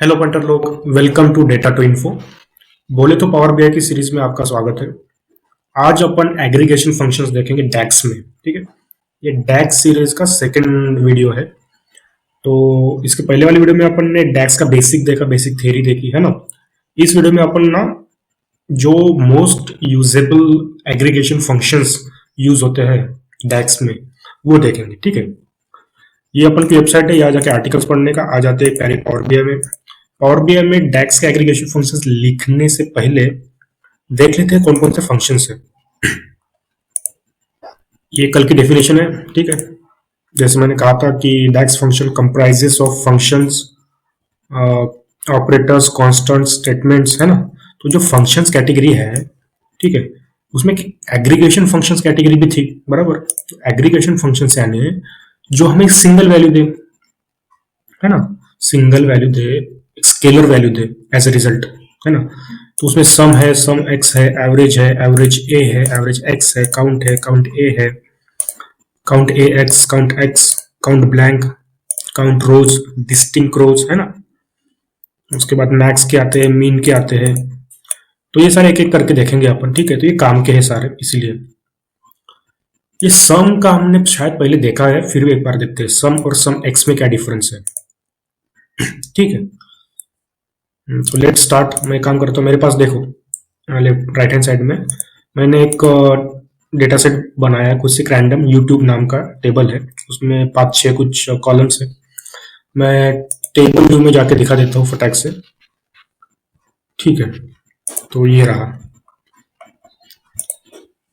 Hello punter लोग, welcome to data to info. बोले तो पावर बीआई की सीरीज में आपका स्वागत है। आज अपन एग्रीगेशन फंक्शंस देखेंगे डैक्स में। ठीक है, ये डैक्स सीरीज का सेकंड वीडियो है। तो इसके पहले वाली वीडियो में अपन ने डैक्स का बेसिक देखा, बेसिक थ्योरी देखी है ना। इस वीडियो में अपन ना जो most usable aggregation functions use होते हैं डैक्स में वो देखेंगे। ठीक है, ये अपन की वेबसाइट है, यहाँ जाके आर्टिकल्स पढ़ने का आ जाते हैं पहले पावर बीआई में। पावर बीआई में डैक्स के एग्रीगेशन फंक्शंस लिखने से पहले देख लेते हैं कौन कौन से फंक्शंस है। ये कल की डेफिनेशन है। ठीक है, जैसे मैंने कहा था कि DAX function comprises of functions, operators, constant, statements, है ना। तो जो फंक्शंस कैटेगरी है, ठीक है, उसमें एग्रीगेशन फंक्शंस कैटेगरी भी थी, बराबर। तो एग्रीगेशन फंक्शंस यानी जो हमें सिंगल वैल्यू दे, है ना, सिंगल वैल्यू दे, स्केलर वैल्यू दे एज ए रिजल्ट, है ना। तो उसमें सम है, सम एक्स है, एवरेज ए है, एवरेज एक्स है, काउंट ए है, count A X, count blank, count rows, distinct रोज, है ना। उसके बाद मैक्स के आते हैं, मीन के आते हैं। तो ये सारे एक एक करके देखेंगे अपन। ठीक है, तो ये काम के हैं सारे, इसीलिए ये सम का हमने शायद पहले देखा है, फिर भी एक बार देखते हैं सम और सम एक्स में क्या डिफरेंस है। ठीक है, तो लेट स्टार्ट। मैं काम करता हूँ, मेरे पास देखो लेफ्ट राइट हैंड साइड में मैंने एक डेटा सेट बनाया है, कुछ एक रैंडम यूट्यूब नाम का टेबल है। उसमें 5-6 कुछ कॉलम्स है। मैं टेबल व्यू में जाके दिखा देता हूँ फटाक से। ठीक है, तो ये रहा।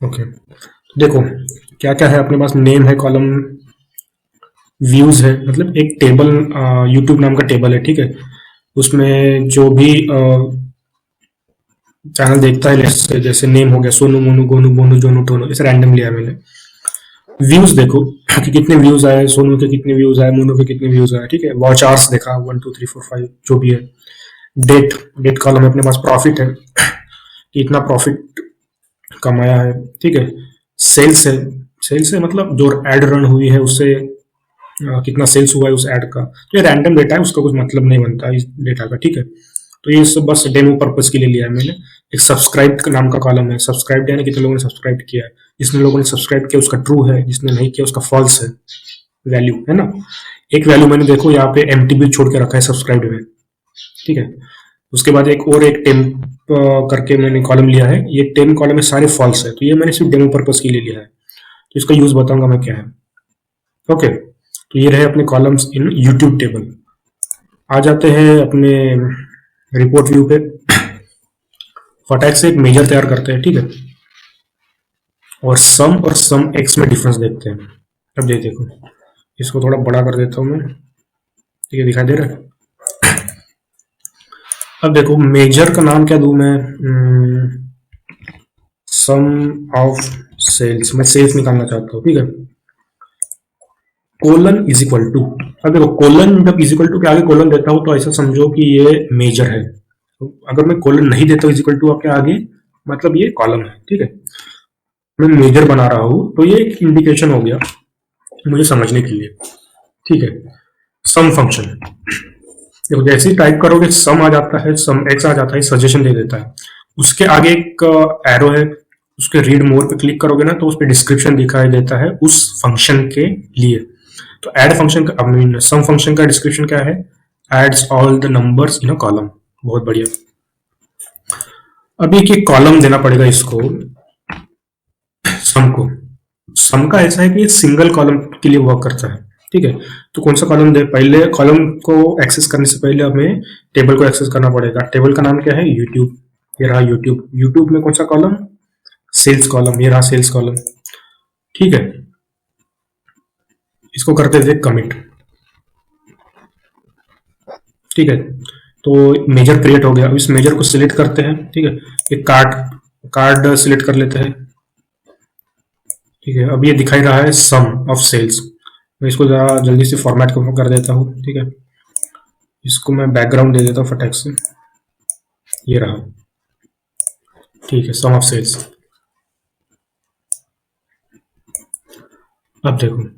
ओके, देखो क्या क्या है अपने पास। नेम है कॉलम, व्यूज है, मतलब एक टेबल, यूट्यूब नाम का टेबल है। ठीक है, उसमें जो भी चैनल देखता है, जैसे नेम हो गया सोनू, मोनू, गोनू, बोनू, जोनू, टोनू, इसे रैंडम लिया मैंने। व्यूज देखो कि कितने व्यूज आए, सोनू के कितने व्यूज आए, मोनू के कितने व्यूज आए। ठीक है, वॉच आवर्स देखा 1 2 3 4 5 जो भी है। डेट, डेट कॉलम अपने पास। प्रॉफिट है कि इतना प्रॉफिट कमाया है। ठीक है, सेल्स है, सेल्स है मतलब जो एड रन हुई है उससे कितना सेल्स हुआ है उस एड का। तो ये रैंडम डेटा है, उसका कुछ मतलब नहीं बनता इस डेटा का। ठीक है, तो ये सब बस डेमो पर्पज के लिए लिया है मैंने। एक सब्सक्राइब नाम का कॉलम है। सब्सक्राइब यानी कितने लोगों ने सब्सक्राइब किया है। जिसने लोगों ने सब्सक्राइब किया उसका ट्रू है, जिसने नहीं किया उसका फॉल्स है वैल्यू, है ना। एक वैल्यू मैंने देखो यहाँ पे एमटीबी छोड़ के रखा है सब्सक्राइब में। ठीक है, उसके बाद एक और एक टेम करके मैंने कॉलम लिया है। ये टेम कॉलम में सारे फॉल्स है, तो ये मैंने सिर्फ डेमो पर्पज के लिए लिया है। तो इसका यूज बताऊंगा मैं क्या है। ओके, तो ये रहे अपने कॉलम्स इन यूट्यूब टेबल। आ जाते हैं अपने रिपोर्ट व्यू पे। फटाक से एक मेजर तैयार करते हैं। ठीक है, और सम एक्स में डिफरेंस देखते हैं। अब ये देखो, इसको थोड़ा बड़ा कर देता हूं मैं। ठीक है, दिखाई दे रहा है। अब देखो मेजर का नाम क्या दूं मैं। सम ऑफ सेल्स, मैं सेल्स निकालना चाहता हूँ। ठीक है, कोलन इज इक्वल टू। अब देखो कोलन जब इज इक्वल टू के आगे कोलन देता हूं तो ऐसा समझो कि ये मेजर है। तो अगर मैं कोलन नहीं देता हूँ इज इक्वल टू आपके आगे, मतलब ये कॉलम है। ठीक है, मैं मेजर बना रहा हूं तो ये एक इंडिकेशन हो गया मुझे समझने के लिए। ठीक है, सम फंक्शन, देखो जैसे ही टाइप करोगे सम आ जाता है, सम एक्स आ जाता है, सजेशन दे देता है। उसके आगे एक एरो है, उसके रीड मोर पे क्लिक करोगे ना तो उस पर डिस्क्रिप्शन दिखाई देता है उस फंक्शन के लिए। तो ऐड फंक्शन का, आई मीन सम फंक्शन का डिस्क्रिप्शन क्या है। Adds all the numbers in a column. बहुत बढ़िया। अभी एक कॉलम देना पड़ेगा इसको, सम को। सम का ऐसा है कि ये सिंगल कॉलम के लिए वर्क करता है। ठीक है, तो कौन सा कॉलम दे, पहले कॉलम को एक्सेस करने से पहले हमें टेबल को एक्सेस करना पड़ेगा। टेबल का नाम क्या है, यूट्यूब। ये रहा यूट्यूब। यूट्यूब में कौन सा कॉलम, सेल्स कॉलम। ये रहा सेल्स कॉलम। ठीक है, इसको करते थे कमिट। ठीक है, तो मेजर क्रिएट हो गया। अब इस मेजर को सिलेक्ट करते हैं। ठीक है, एक कार्ड, कार्ड सिलेक्ट कर लेते हैं। ठीक है, अब ये दिखाई रहा है सम ऑफ सेल्स। मैं इसको जरा जल्दी से फॉर्मेट कर देता हूँ। ठीक है, इसको मैं बैकग्राउंड दे देता हूँ फटाक से। ये रहा। ठीक है, सम ऑफ सेल्स। अब देखो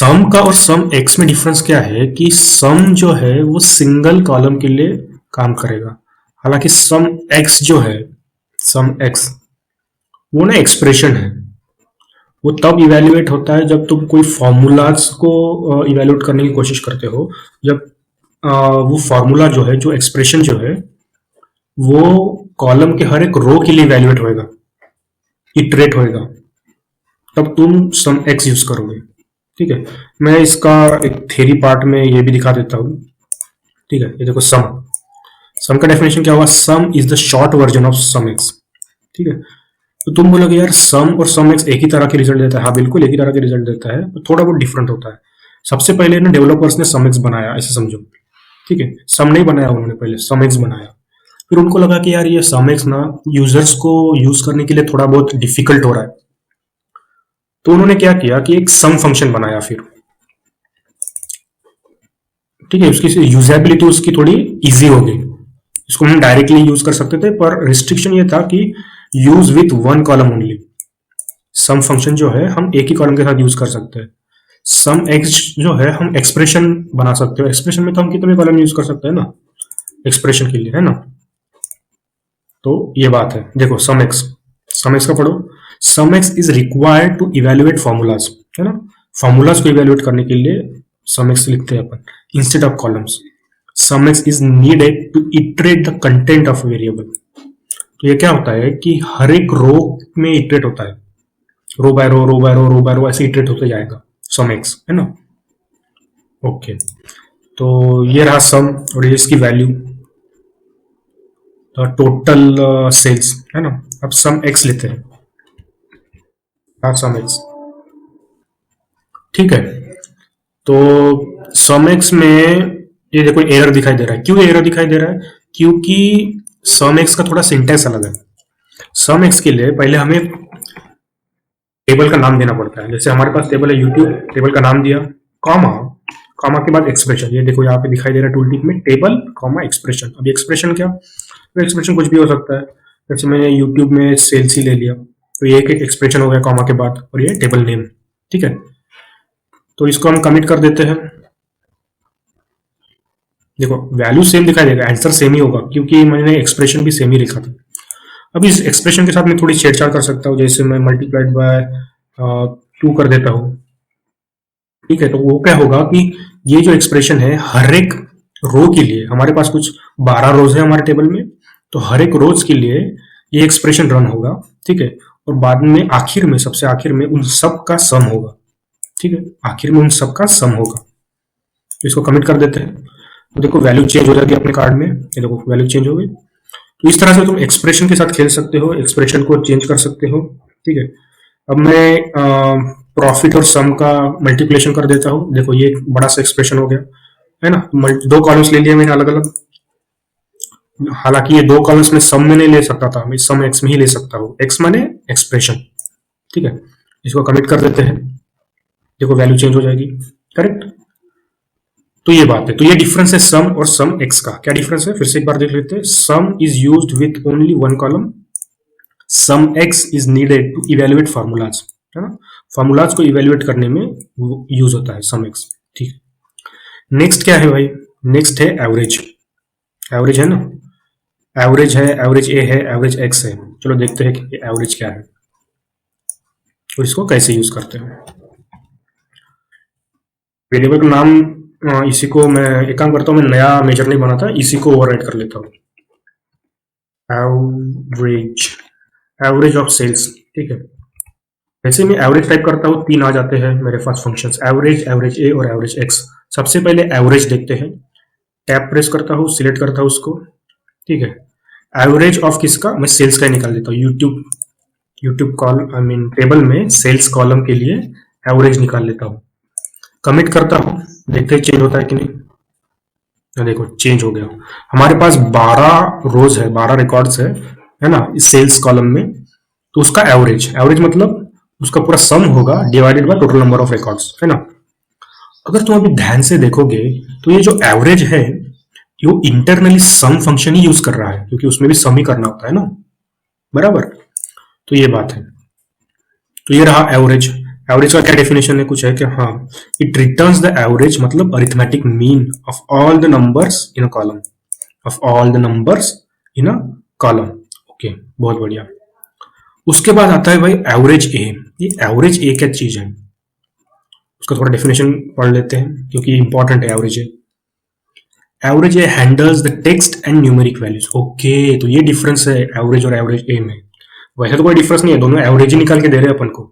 सम का और सम एक्स में डिफरेंस क्या है कि सम जो है वो सिंगल कॉलम के लिए काम करेगा, हालांकि सम एक्स जो है, सम एक्स वो ना एक्सप्रेशन है। वो तब इवेल्युएट होता है जब तुम कोई फॉर्मूलाज को इवेल्युएट करने की कोशिश करते हो, जब वो फॉर्मूला जो है, जो एक्सप्रेशन जो है, वो कॉलम के हर एक रो के लिए इवेल्युएट होएगा, इटरेट होएगा, तब तुम सम एक्स यूज करोगे। ठीक है, मैं इसका एक थ्योरी पार्ट में ये भी दिखा देता हूँ। ठीक है, ये देखो सम का डेफिनेशन क्या हुआ, sum is the short version of sum X. ठीक है, तो तुम बोलोगे यार सम और सम एक्स एक ही तरह के रिजल्ट देता है। हाँ बिल्कुल एक ही तरह के रिजल्ट देता है, तो थोड़ा बहुत डिफरेंट होता है। सबसे पहले ना डेवलपर्स ने सम एक्स बनाया, ऐसे समझो। ठीक है, सम नहीं बनाया उन्होंने, पहले सम एक्स बनाया। फिर उनको लगा कि यार ये सम एक्स ना यूजर्स को यूज करने के लिए थोड़ा बहुत डिफिकल्ट हो रहा है, तो उन्होंने क्या किया कि एक सम फंक्शन बनाया फिर। ठीक है, उसकी यूजेबिलिटी उसकी थोड़ी इजी हो गई। इसको हम डायरेक्टली यूज कर सकते थे, पर रिस्ट्रिक्शन ये था कि use with one column only. Sum function जो है हम एक ही कॉलम के साथ यूज कर सकते हैं। सम एक्स जो है हम एक्सप्रेशन बना सकते हो, एक्सप्रेशन में तो हम कितने कॉलम यूज कर सकते हैं ना एक्सप्रेशन के लिए, है ना। तो ये बात है, देखो सम एक्स का पढ़ो। सम x is required to evaluate formulas, है ना। फॉर्मूलाज को इवेल्युएट करने के लिए सम एक्स लिखते हैं अपन instead of columns. Some x is needed to iterate the content of variable. तो ये क्या होता है कि हर एक रो में इटरेट होता है, रो बाय रो, रो बाय रो, रो बाय रो, ऐसे इटरेट होते जाएगा सम एक्स, है ना। ओके, तो ये रहा सम और ये इसकी वैल्यू, टोटल सेल्स, है ना। अब सम एक्स लेते हैं, हाँ सम एक्स। ठीक है, तो सम एक्स में ये देखो एरर दिखाई दे रहा है। क्यों एरर दिखाई दे रहा है? क्योंकि सम एक्स का थोड़ा सिंटेक्स अलग है। सम एक्स के लिए पहले हमें टेबल का नाम देना पड़ता है। जैसे हमारे पास टेबल है यूट्यूब, टेबल का नाम दिया, कॉमा, कॉमा के बाद एक्सप्रेशन। ये देखो यहाँ पे दिखाई दे रहा है टूल टिप में, टेबल कॉमा एक्सप्रेशन। अब एक्सप्रेशन क्या, तो एक्सप्रेशन कुछ भी हो सकता है। जैसे मैंने यूट्यूब में सेल्स ही ले लिया, तो ये एक एक्सप्रेशन हो गया कॉमा के बाद, और ये टेबल नेम। ठीक है, तो इसको हम कमिट कर देते हैं। देखो वैल्यू सेम दिखाई देगा, आंसर सेम ही होगा, क्योंकि मैंने एक्सप्रेशन भी सेम ही लिखा था। अब इस एक्सप्रेशन के साथ मैं थोड़ी छेड़छाड़ कर सकता हूँ, जैसे मैं मल्टीप्लाइड बाय 2 कर देता हूँ। ठीक है, तो वो क्या होगा कि ये जो एक्सप्रेशन है हर एक रो के लिए, हमारे पास कुछ 12 रोज है हमारे टेबल में, तो हर एक रोज के लिए ये एक्सप्रेशन रन होगा। ठीक है, और बाद में आखिर में, सबसे आखिर में उन सब का सम होगा। ठीक है, आखिर में उन सब का सम होगा। तो इसको कमिट कर देते हैं, तो देखो वैल्यू चेंज हो जाती है अपने कार्ड में। ये देखो वैल्यू चेंज हो गई। तो इस तरह से तुम एक्सप्रेशन के साथ खेल सकते हो, एक्सप्रेशन को चेंज कर सकते हो। ठीक है, अब मैं प्रॉफिट और सम का मल्टीप्लिकेशन कर देता हूँ। देखो ये एक बड़ा सा एक्सप्रेशन हो गया, है ना। 2 कॉलम्स ले लिए मैंने अलग अलग। हालांकि ये 2 कॉलम्स में सम में नहीं ले सकता था, मैं सम एक्स में ही ले सकता हूँ। एक्स माने एक्सप्रेशन। ठीक है, इसको कमिट कर देते हैं। देखो वैल्यू चेंज हो जाएगी, करेक्ट। तो ये बात है, तो ये डिफरेंस है सम और सम एक्स का। क्या डिफरेंस है, फिर से एक बार देख लेते हैं। Sum is used with only one column, sum x is needed to evaluate formulas, है ना। फार्मूलाज को इवेल्युएट करने में यूज होता है सम एक्स। ठीक, नेक्स्ट क्या है भाई, नेक्स्ट है एवरेज। एवरेज है ना, एवरेज है, एवरेज ए है, एवरेज एक्स है। चलो देखते हैं कि एवरेज क्या है और इसको कैसे यूज करते हैं। वेरिएबल का नाम इसी को मैं एक काम करता हूँ, मैं नया मेजर नहीं बनाता, इसी को ओवरराइट कर लेता हूँ। Average, average of sales. ठीक है, वैसे मैं एवरेज टाइप करता हूँ, 3 आ जाते हैं मेरे पास फंक्शंस, एवरेज, एवरेज ए और एवरेज एक्स। सबसे पहले एवरेज देखते हैं। टैब प्रेस करता हूँ, सिलेक्ट करता हूँ उसको। ठीक है, एवरेज ऑफ किसका, मैं सेल्स का ही निकाल देता हूँ। YouTube call I mean table में सेल्स कॉलम के लिए एवरेज निकाल लेता हूँ। कमिट करता हूँ, देखते हैं चेंज होता है कि नहीं। देखो चेंज हो गया। हमारे पास 12 रोज है, 12 रिकॉर्ड्स है ना, इस सेल्स कॉलम में। तो उसका एवरेज, एवरेज मतलब उसका पूरा सम होगा divided by total number of records, है ना। अगर तुम अभी ध्यान से देखोगे तो ये जो एवरेज है ये इंटरनली सम फंक्शन ही यूज कर रहा है, क्योंकि उसमें भी सम ही करना होता है ना, बराबर। तो ये बात है, तो ये रहा एवरेज। एवरेज का क्या डेफिनेशन है, कुछ है क्या? हाँ, इट रिटर्न्स द एवरेज, मतलब arithmetic mean of all the numbers in a column, of all the numbers in a column. Okay, बहुत बढ़िया। उसके बाद आता है भाई एवरेज ए। ये एवरेज ए क्या चीज है, उसका थोड़ा डेफिनेशन पढ़ लेते हैं क्योंकि इंपॉर्टेंट है average A. Average A handles the text and numeric values. Okay, तो ये डिफरेंस है एवरेज और एवरेज ए में। वैसे तो कोई डिफरेंस नहीं है, दोनों एवरेज ही निकाल के दे रहे हैं अपन को,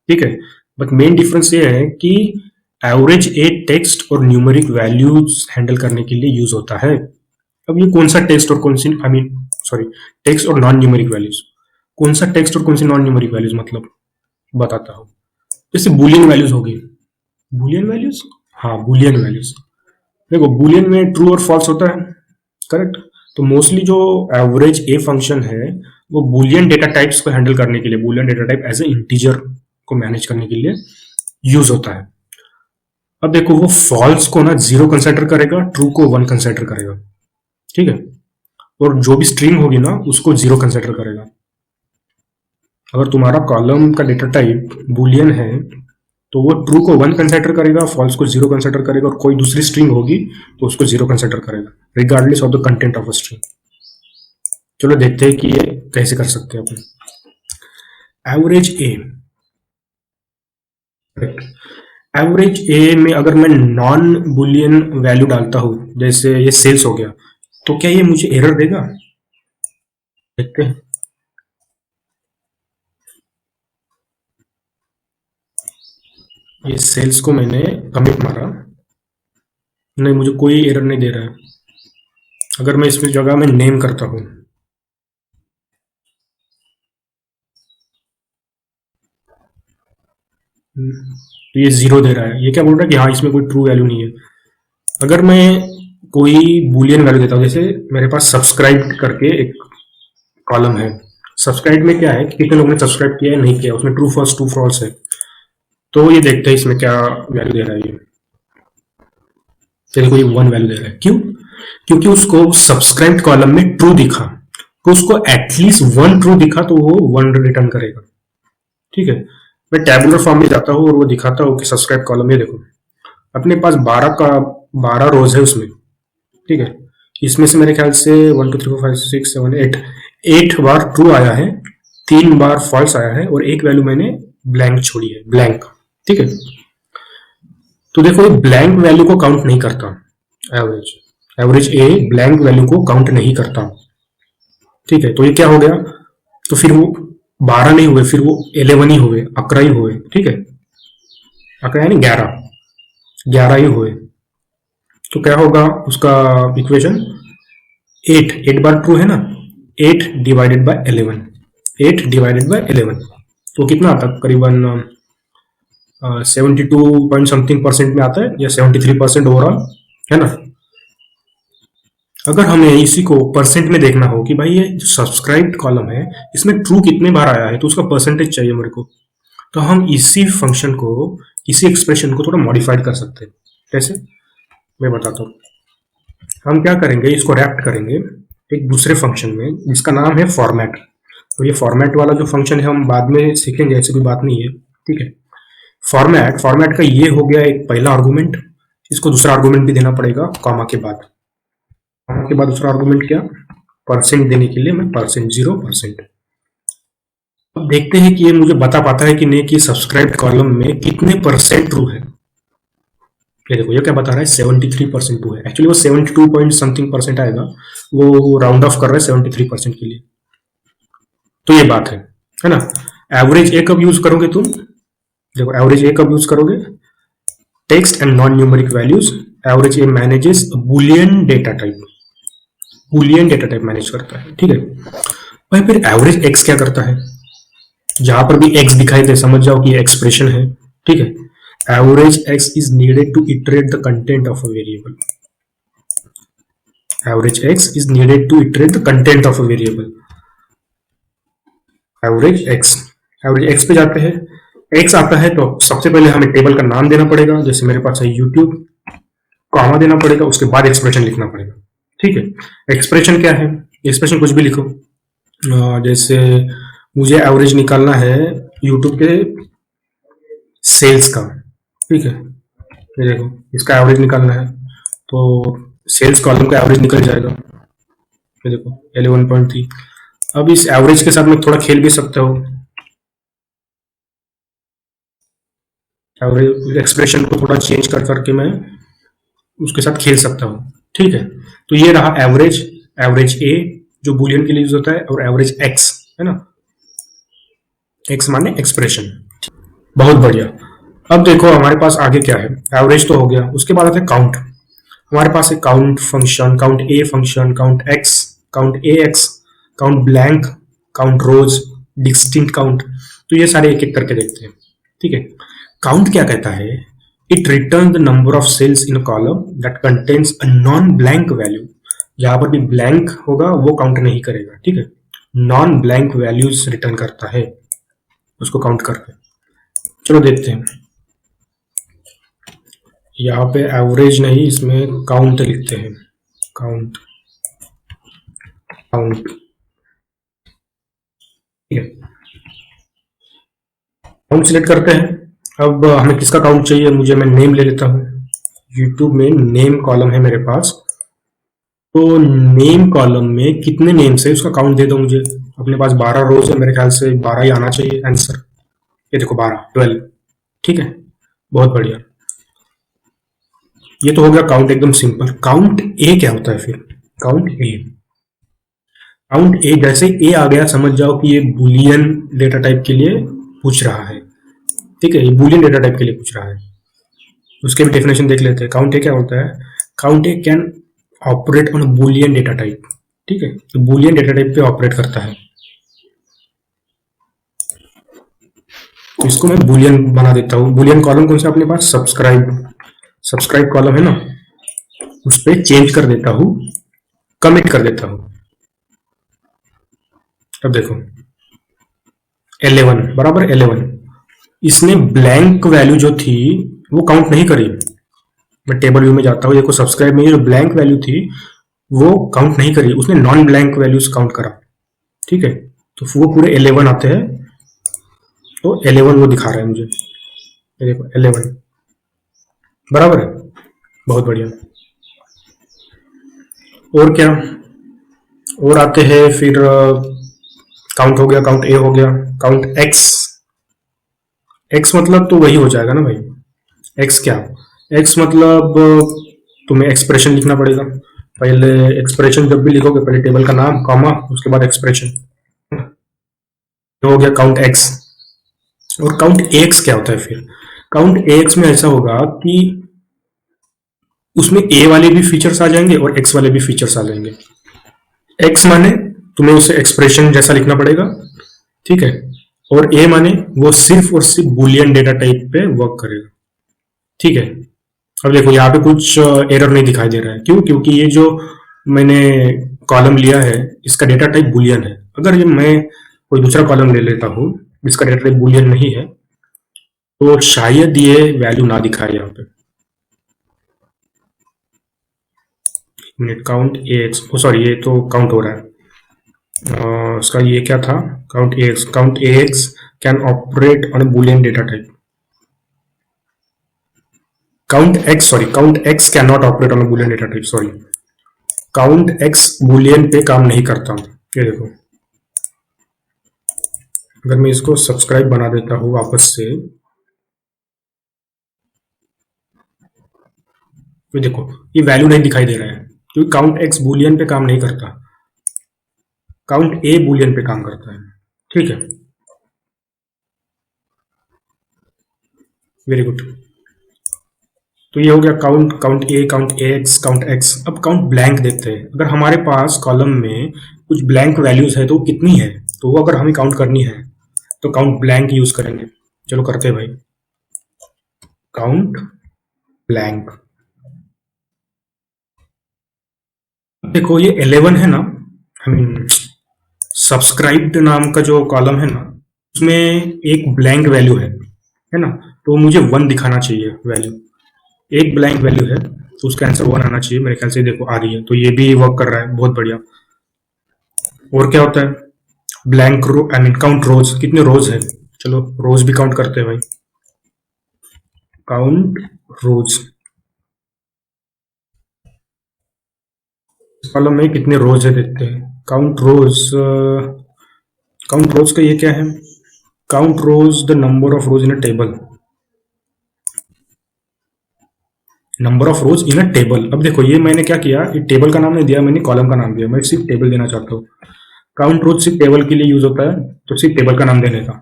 ठीक है। बट मेन डिफरेंस ये है कि एवरेज ए टेक्स्ट और न्यूमेरिक वैल्यूज हैंडल करने के लिए यूज होता है। अब ये कौन सा टेक्स्ट और कौन सी, आई मीन सॉरी, टेक्स्ट और नॉन न्यूमेरिक वैल्यूज, कौन सा टेक्स्ट और कौन सी नॉन न्यूमेरिक वैल्यूज, मतलब बताता हूँ। जैसे बुलियन वैल्यूज होगी, बुलियन वैल्यूज, हाँ बुलियन वैल्यूज। देखो बुलियन में ट्रू और फॉल्स होता है, करेक्ट। तो मोस्टली जो एवरेज ए फंक्शन है वो बुलियन डेटा टाइप्स को हैंडल करने के लिए, boolean data type as a integer को मैनेज करने के लिए यूज होता है। अब देखो वो फॉल्स को ना जीरो कंसिडर करेगा, ट्रू को वन कंसिडर करेगा, ठीक है। और जो भी स्ट्रिंग होगी ना उसको जीरो कंसिडर करेगा। अगर तुम्हारा कॉलम का डेटा टाइप बुलियन है तो वो ट्रू को वन कंसिडर करेगा, फॉल्स को जीरो कंसिडर करेगा, और कोई दूसरी स्ट्रिंग होगी तो उसको जीरो कंसिडर करेगा, regardless of the content of a string. चलो देखते हैं कि ये कैसे कर सकते हैं अपन। एवरेज ए, एवरेज ए में अगर मैं नॉन बुलियन वैल्यू डालता हूं, जैसे ये सेल्स हो गया, तो क्या ये मुझे एरर देगा? देखते हैं। ये सेल्स को मैंने कमिट मारा, नहीं मुझे कोई एरर नहीं दे रहा है। अगर मैं इसमें जगह में नेम करता हूं, तो ये जीरो दे रहा है। ये क्या बोल रहा है कि हाँ इसमें कोई ट्रू वैल्यू नहीं है। अगर मैं कोई बुलियन वैल्यू देता हूँ, जैसे मेरे पास सब्सक्राइब करके एक कॉलम है, सब्सक्राइब में क्या है कि कितने लोगों ने सब्सक्राइब किया है नहीं किया, उसमें ट्रू फॉल्स ट्रू फॉल्स है। तो ये देखते हैं इसमें क्या वैल्यू दे रहा है ये। तो देखो ये वन वैल्यू दे रहा है, क्यों? क्योंकि उसको सब्सक्राइब कॉलम में ट्रू दिखा, तो उसको एटलीस्ट वन ट्रू दिखा तो वो वन रिटर्न करेगा, ठीक है। मैं टैबुलर फॉर्म में जाता हूँ और वो दिखाता हूँ कि सब्सक्राइब कॉलम में देखो अपने पास 12 रोज है उसमें, ठीक है। इसमें से मेरे ख्याल से 1 2 3 4 5 6 7 8 बार ट्रू आया है, 3 बार फॉल्स आया है, और एक वैल्यू मैंने ब्लैंक छोड़ी है, ब्लैंक, ठीक है। तो देखो ये ब्लैंक वैल्यू को काउंट नहीं करता average, average a blank value को काउंट नहीं करता, ठीक है। तो ये क्या हो गया, तो फिर वो 12 नहीं हुए, फिर वो 11 ही हुए, 11 ही हुए, ठीक है। 11 यानी 11 ही हुए। तो क्या होगा उसका इक्वेशन, 8 बार ट्रू है ना, 8 डिवाइडेड बाय 11, 8 डिवाइडेड बाय 11, तो कितना आता है करीबन 72 पॉइंट समथिंग परसेंट में आता है, या 73% ओवरऑल, है ना। अगर हमें इसी को परसेंट में देखना हो कि भाई ये जो सब्सक्राइब्ड कॉलम है इसमें ट्रू कितने बार आया है, तो उसका परसेंटेज चाहिए मेरे को, तो हम इसी फंक्शन को, इसी एक्सप्रेशन को थोड़ा मॉडिफाइड कर सकते हैं। कैसे, मैं बताता हूँ। हम क्या करेंगे, इसको रैप्ट करेंगे एक दूसरे फंक्शन में जिसका नाम है फॉर्मेट। तो ये फॉर्मेट वाला जो फंक्शन है हम बाद में सीखेंगे, ऐसी कोई बात नहीं है, ठीक है। फॉर्मेट का ये हो गया एक पहला आर्गुमेंट, इसको दूसरा आर्गुमेंट भी देना पड़ेगा कॉमा के बाद। कॉमा के बाद दूसरा आर्गुमेंट क्या, परसेंट देने के लिए मैं परसेंट 0%। अब देखते हैं कि ये मुझे बता पाता है कि नहीं कि सब्सक्राइब कॉलम में कितने परसेंट ट्रू है। ये देखो ये क्या बता रहा है, 73% ट्रू है। एक्चुअली वो 72 पॉइंट समथिंग परसेंट आएगा, वो राउंड ऑफ कर रहा है 73% के लिए। तो ये बात है ना। एवरेज ए कब यूज करोगे तुम, देखो एवरेज ए कब यूज करोगे, text and non numeric values, average A manages Boolean data type, Boolean data type manage करता है, ठीक है भाई। फिर एवरेज एक्स क्या करता है, जहां पर भी एक्स दिखाई दे समझ जाओ कि ये एक्सप्रेशन है, ठीक है। Average X is needed to iterate the content of a variable, average X is needed to iterate the content of a variable. Average X पे जाते हैं, एक्स आता है तो सबसे पहले हमें टेबल का नाम देना पड़ेगा, जैसे मेरे पास है यूट्यूब, कॉमा देना पड़ेगा, उसके बाद एक्सप्रेशन लिखना पड़ेगा, ठीक है। एक्सप्रेशन क्या है, एक्सप्रेशन कुछ भी लिखो, जैसे मुझे एवरेज निकालना है यूट्यूब के सेल्स का, ठीक है। ये देखो इसका एवरेज निकालना है, तो सेल्स कॉलम का एवरेज निकल जाएगा। ये देखो 11.3। अब इस एवरेज के साथ में थोड़ा खेल भी सकते हो, एवरेज एक्सप्रेशन को थोड़ा चेंज कर करके मैं उसके साथ खेल सकता हूँ, ठीक है। तो ये रहा एवरेज, एवरेज ए जो बुलियन के लिए यूज होता है, और एवरेज एक्स है ना, एक्स माने एक्सप्रेशन। बहुत बढ़िया। अब देखो हमारे पास आगे क्या है, एवरेज तो हो गया, उसके बाद आता है काउंट। हमारे पास है count function, count A function, count X, count A X, count blank, count rows, distinct count. तो ये सारे एक एक करके देखते हैं, ठीक है। काउंट क्या कहता है, it return the number of cells in column that contains a non blank value. जहां पर भी ब्लैंक होगा वो काउंट नहीं करेगा, ठीक है। नॉन ब्लैंक वैल्यूज रिटर्न करता है, उसको काउंट करके। चलो देखते हैं, यहाँ पे एवरेज नहीं, इसमें काउंट लिखते हैं, काउंट, काउंट, ठीक है। काउंट सिलेक्ट करते हैं। अब हमें किसका काउंट चाहिए, मुझे, मैं नेम ले लेता हूँ। यूट्यूब में नेम कॉलम है मेरे पास, तो नेम कॉलम में कितने नेम्स है उसका काउंट दे दो मुझे। अपने पास 12 रोज है, मेरे ख्याल से 12 ही आना चाहिए आंसर। ये देखो 12, 12, ठीक है, बहुत बढ़िया। ये तो हो गया काउंट, एकदम सिंपल। काउंट ए क्या होता है फिर, काउंट ए, काउंट ए जैसे ए आ गया समझ जाओ कि ये बुलियन डेटा टाइप के लिए पूछ रहा है, ठीक है। ये बुलियन डेटा टाइप के लिए पूछ रहा है, उसके भी डेफिनेशन देख लेते हैं। काउंट ए क्या होता है, count A can operate on Boolean data type, ठीक है। तो बुलियन डेटा टाइप पे ऑपरेट करता है, तो इसको मैं बुलियन बना देता हूँ। बुलियन कॉलम कौन सा अपने पास, सब्सक्राइब, सब्सक्राइब कॉलम है ना, उस पर चेंज कर देता हूँ, कमिट कर देता हूँ। अब देखो 11 बराबर 11, इसने ब्लैंक वैल्यू जो थी वो काउंट नहीं करी। मैं टेबल व्यू में जाता हूँ, देखो सब्सक्राइब में जो ब्लैंक वैल्यू थी वो काउंट नहीं करी, उसने नॉन ब्लैंक वैल्यूज काउंट करा, ठीक है। तो वो पूरे 11 आते हैं, तो 11 वो दिखा रहा है मुझे, ये देखो 11 बराबर है, बहुत बढ़िया। और क्या, और आते हैं फिर, काउंट हो गया, काउंट ए हो गया, काउंट एक्स, एक्स मतलब तो वही हो जाएगा ना भाई, एक्स क्या, एक्स मतलब तुम्हें एक्सप्रेशन लिखना पड़ेगा। पहले एक्सप्रेशन जब भी लिखोगे, पहले टेबल का नाम कॉमा, उसके बाद एक्सप्रेशन, तो हो गया काउंट एक्स। और काउंट एक्स क्या होता है फिर, काउंट एक्स में ऐसा होगा कि उसमें ए वाले भी फीचर्स आ जाएंगे और एक्स वाले भी फीचर्स आ जाएंगे। एक्स माने तुम्हें उसे एक्सप्रेशन जैसा लिखना पड़ेगा, ठीक है। और ए माने वो सिर्फ और सिर्फ बुलियन डेटा टाइप पे वर्क करेगा, ठीक है। अब देखो यहाँ पे कुछ एरर नहीं दिखाई दे रहा है, क्यों, क्योंकि ये जो मैंने कॉलम लिया है इसका डेटा टाइप बुलियन है। अगर ये मैं कोई दूसरा कॉलम ले लेता हूँ जिसका डेटा टाइप बुलियन नहीं है, तो शायद ये वैल्यू ना दिखाए यहाँ पे। Minute, count A x, sorry ये तो काउंट हो रहा है, उसका ये क्या था, count A X, count A x can operate on A Boolean data type. Count x, sorry count x can not operate on Boolean data type, sorry, count x Boolean पे काम नहीं करता हूं। ये देखो अगर मैं इसको सब्सक्राइब बना देता हूं वापस से, तो देखो ये वैल्यू नहीं दिखाई दे रहा है, क्योंकि काउंट एक्स बुलियन पे काम नहीं करता, काउंट ए बुलियन पे काम करता है, ठीक है। Very good. तो ये हो गया काउंट, काउंट ए, काउंट एक्स, काउंट एक्स। अब काउंट ब्लैंक देखते हैं, अगर हमारे पास कॉलम में कुछ ब्लैंक वैल्यूज है तो वो कितनी है, तो वो अगर हमें काउंट करनी है तो काउंट ब्लैंक यूज करेंगे। चलो करते हैं भाई, काउंट ब्लैंक। देखो ये 11 है ना, आई मीन सब्सक्राइब्ड नाम का जो कॉलम है ना, उसमें एक ब्लैंक वैल्यू है ना, तो मुझे 1 दिखाना चाहिए वैल्यू, एक ब्लैंक वैल्यू है तो उसका आंसर 1 आना चाहिए। मेरे ख्याल से देखो आ रही है, तो ये भी वर्क कर रहा है, बहुत बढ़िया। और क्या होता है, blank row, I mean count rows, कितने रोज है, चलो रोज भी काउंट करते हैं भाई। काउंट रोज, कॉलम में कितने रोज है देखते हैं। काउंट रोज, काउंट रोज का ये क्या है, count rows the number of rows in a table, number of rows in a table. अब देखो ये मैंने क्या किया, ये टेबल का नाम नहीं दिया मैंने, कॉलम का नाम दिया, मैं सिर्फ टेबल देना चाहता हूँ। काउंट रोज सिर्फ टेबल के लिए यूज होता है, तो सिर्फ टेबल का नाम देने का,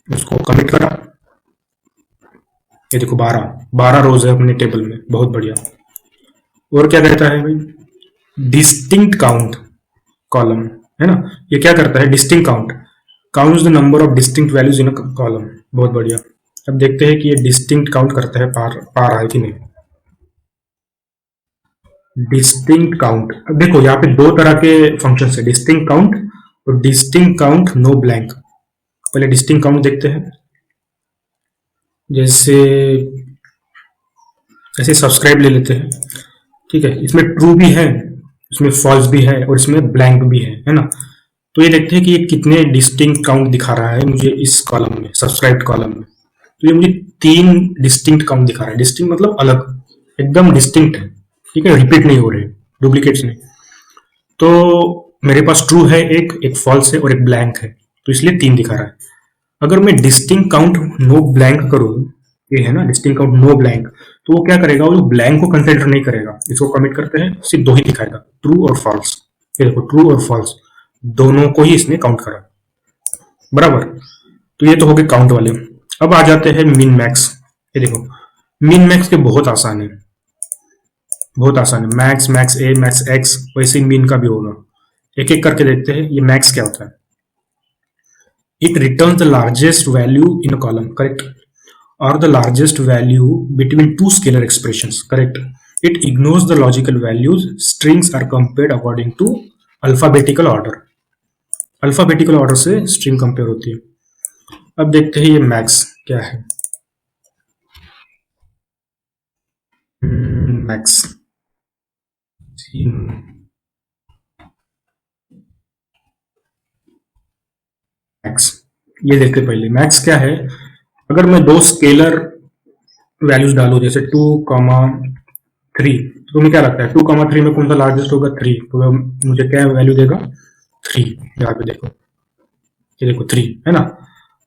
उसको कमिट करा। ये देखो 12 रोज है अपने टेबल में, बहुत बढ़िया। और क्या कहता है भाई, डिस्टिंक्ट काउंट कॉलम, है ना। ये क्या करता है, distinct count, counts the number of distinct values in a column. बहुत बढ़िया। अब देखते हैं कि ये डिस्टिंक्ट काउंट करता है, पा रहा है कि नहीं। डिस्टिंक्ट काउंट, अब देखो यहाँ पे दो तरह के फंक्शन है, डिस्टिंक्ट काउंट और डिस्टिंक्ट काउंट नो ब्लैंक। पहले डिस्टिंक्ट काउंट देखते हैं। जैसे ऐसे सब्सक्राइब ले लेते हैं, ठीक है, इसमें ट्रू भी है, इसमें फॉल्स भी है और इसमें ब्लैंक भी है ना। तो ये देखते हैं कि ये कितने डिस्टिंक्ट काउंट दिखा रहा है मुझे इस कॉलम में, सब्सक्राइब कॉलम में। तो ये मुझे 3 डिस्टिंक्ट काउंट दिखा रहा है। डिस्टिंक्ट मतलब अलग, एकदम डिस्टिंक्ट है, ठीक है, रिपीट नहीं हो रहे, डुप्लीकेट्स नहीं। तो मेरे पास ट्रू है एक फॉल्स है और एक ब्लैंक है, तो इसलिए 3 दिखा रहा है। अगर मैं डिस्टिंक्ट काउंट नो ब्लैंक करूं, ये है ना डिस्टिंक्ट काउंट नो ब्लैंक, तो वो क्या करेगा, वो ब्लैंक को कंसिडर नहीं करेगा, इसको कमिट करते हैं, सिर्फ 2 ही दिखाएगा, ट्रू और फॉल्स। ये देखो ट्रू और फॉल्स दोनों को ही इसने काउंट करा, बराबर। तो ये तो हो गए काउंट वाले। अब आ जाते हैं मिन मैक्स। ये देखो मिन मैक्स के बहुत आसान है, बहुत आसान है। मैक्स, मैक्स ए, मैक्स एक्स, वैसे ही मीन का भी होगा। एक एक करके देखते हैं। ये मैक्स क्या होता है, it return the largest value in a column, correct, or the largest value between two scalar expressions, correct. It ignores the logical values, strings are compared according to alphabetical order, alphabetical order से string compare होती है। अब देखते हैं ये max क्या है। max max ये देखते पहले max क्या है। अगर मैं 2 स्केलर वैल्यूज डालू, जैसे 2,3, तो तुम्हें क्या लगता है 2,3 में कौन सा लार्जेस्ट होगा, 3, तो मुझे क्या वैल्यू देगा, 3। यहाँ पे देखो, ये देखो 3 है ना।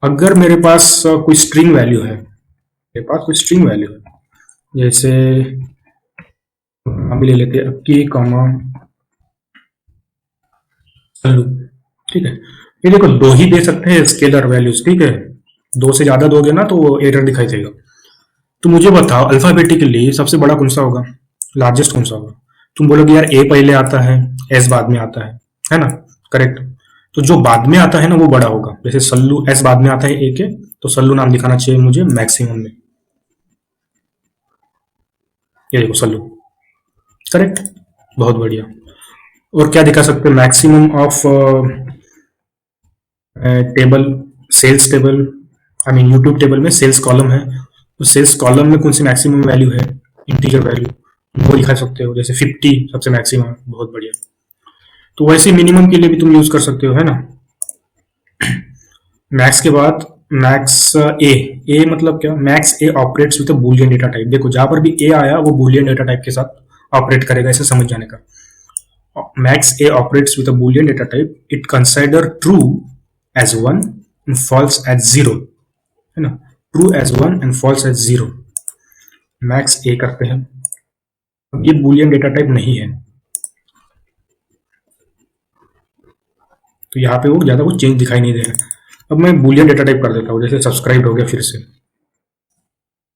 अगर मेरे पास कोई स्ट्रिंग वैल्यू है, मेरे पास कोई स्ट्रिंग वैल्यू है, जैसे हम ले लेते हैं के कॉमा सल्लू, ठीक है। ये देखो 2 ही दे सकते हैं स्केलर वैल्यूज, ठीक है, 2 से ज्यादा दोगे ना तो वो एरर दिखाई देगा। तो मुझे बताओ अल्फाबेटिकली सबसे बड़ा कौन सा होगा, लार्जेस्ट कौन सा होगा। तुम बोलोगे यार ए पहले आता है, एस बाद में आता है ना, करेक्ट। तो जो बाद में आता है ना वो बड़ा होगा, जैसे सल्लू एस बाद में आता है ए के, तो सल्लू नाम दिखाना चाहिए मुझे मैक्सिमम में। ये देखो सल्लू, करेक्ट, बहुत बढ़िया। और क्या दिखा सकते हैं, maximum of table, sales table, I mean YouTube table में सेल्स कॉलम है, तो सेल्स कॉलम में कौन सी मैक्सिमम वैल्यू है, इंटीजर वैल्यू, वो दिखा सकते हो, जैसे 50 सबसे मैक्सिमम, बहुत बढ़िया। तो वैसे मिनिमम के लिए भी तुम यूज कर सकते हो, है ना। मैक्स के बाद मैक्स ए, ए मतलब क्या, max A operates with Boolean data type. देखो जहां पर भी ए आया वो बूलियन डेटा टाइप के साथ ऑपरेट करेगा, इसे समझ जाने का। MAXA operates with Boolean data type, it consider true as 1 and false as 0, है ना, true as 1 and false as 0। MAXA करते हैं। अब ये बूलियन डेटा टाइप नहीं है, तो यहाँ पे वो ज्यादा कुछ चेंज दिखाई नहीं दे रहा। अब मैं बूलियन डेटा टाइप कर देता हूँ, जैसे सब्सक्राइब हो गया फिर से,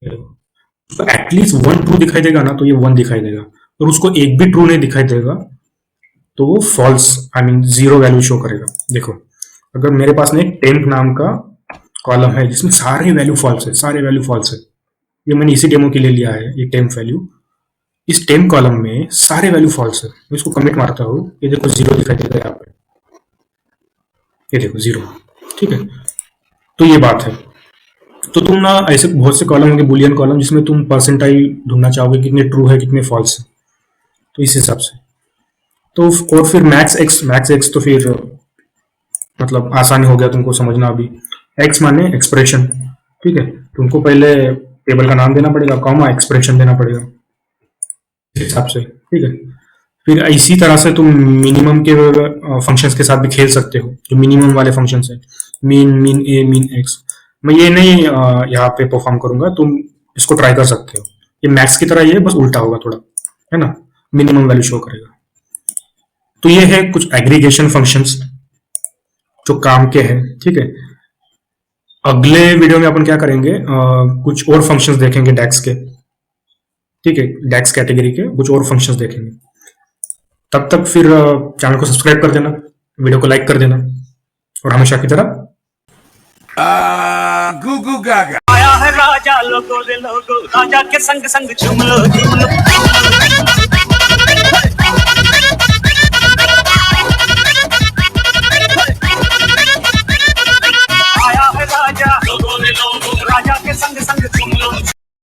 तो एटलीस्ट 1 ट्रू दिखाई देगा ना, तो ये 1 दिखाई देगा, और उसको एक भी ट्रू नहीं दिखाई देगा तो वो false, I mean 0 value show करेगा। देखो अगर मेरे पास ना एक टेम्प नाम का कॉलम है जिसमें सारे वैल्यू फॉल्स है, सारे वैल्यू फॉल्स है, ये मैंने इसी डेमो के लिए लिया है, ये टेम्प वैल्यू, इस टेम्प कॉलम में सारे वैल्यू फॉल्स है। मैं इसको कमिट मारता हूँ, ये देखो 0 दिखाई देगा यहाँ पे, ये देखो 0, ठीक है। तो ये बात है। तो तुम ना ऐसे बहुत से कॉलम होंगे बूलियन कॉलम जिसमें तुम परसेंटाइल ढूंढना चाहोगे कितने ट्रू है कितने फॉल्स है, तो इस हिसाब से। तो और फिर मैक्स एक्स तो फिर मतलब आसानी हो गया तुमको समझना। अभी एक्स माने एक्सप्रेशन, ठीक है, तुमको पहले टेबल का नाम देना पड़ेगा, कॉमा एक्सप्रेशन देना पड़ेगा इस हिसाब से, ठीक है। फिर इसी तरह से तुम मिनिमम के फंक्शंस के साथ भी खेल सकते हो, जो मिनिमम वाले फंक्शंस है, मीन, मीन ए, मीन एक्स। मैं ये नहीं यहाँ पे परफॉर्म करूंगा, तुम इसको ट्राई कर सकते हो। ये मैक्स की तरह ही है, बस उल्टा होगा थोड़ा, है ना, मिनिमम वैल्यू शो करेगा। तो ये है कुछ एग्रीगेशन फंक्शंस जो काम के हैं, ठीक है। अगले वीडियो में अपन क्या करेंगे, कुछ और फंक्शंस देखेंगे डेक्स के, ठीक है, डेक्स कैटेगरी के कुछ और फंक्शंस देखेंगे। तब तक फिर चैनल को सब्सक्राइब कर देना, वीडियो को लाइक कर देना, और हमेशा की तरह गू गागा आया है राजा, लोगो रे लोगो, राजा के संग संग झूम लो झूम लो।